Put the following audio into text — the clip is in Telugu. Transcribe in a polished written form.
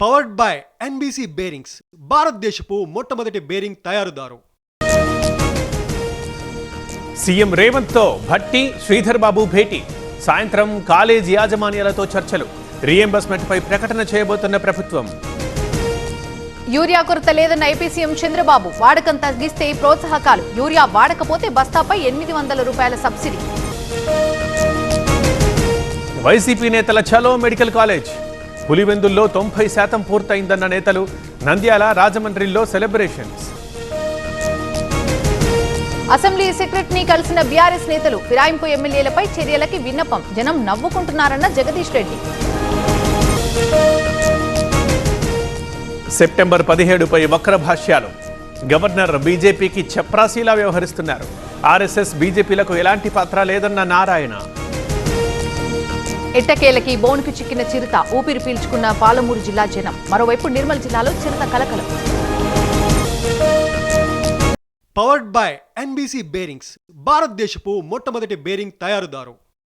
పవర్డ్ బై ఎన్బీసీ బేరింగ్స్, భారతదేశపు మొట్టమొదటి బేరింగ్ తయారుదారు. సీఎం రేవంత్ తో భట్టి, శ్రీధర్ బాబు భేటీ. సాయంత్రం కాలేజీ యాజమాన్యాలతో చర్చలు. రీఎంబర్స్మెంట్ పై ప్రకటన చేయబోతున్న ప్రభుత్వం. యూరియా కొరత లేదన్న ఏపీ సీఎం చంద్రబాబు. వాడకం తగ్గిస్తే ప్రోత్సాహకాలు. యూరియా వాడకపోతే బస్తాపై 800 రూపాయల సబ్సిడీ. వైసీపీ నేతల చలో మెడికల్ కాలేజ్. పులివెందుల్లో 90% పూర్తయిందన్న నేతలు. నంద్యాల, రాజమండ్రిలో సెలబ్రేషన్స్. అసెంబ్లీ సెక్రటరీని కలిసిన బీఆర్ఎస్ నేతలు. ఫిరాయింపు ఎమ్మెల్యేలపై చర్యలకి విన్నపం. జనం నవ్వుకుంటున్నారన్న జగదీష్ రెడ్డి. సెప్టెంబర్ 17పై వక్ర భాష్యాలు. గవర్నర్ బీజేపీకి చప్రాసీలా వ్యవహరిస్తున్నారు. ఆర్ఎస్ఎస్, బీజేపీలకు ఎలాంటి పాత్ర లేదన్న నారాయణ. ఎట్టకేలకి బోనుకు చిక్కిన చిరుత. ఊపిరి పీల్చుకున్న పాలమూరు జిల్లా జనం. మరోవైపు నిర్మల్ జిల్లాలో చిరుత కలకలం. పవర్డ్ బై ఎన్బీసీ బేరింగ్స్, భారతదేశపు మొట్టమొదటి బేరింగ్ తయారుదారు.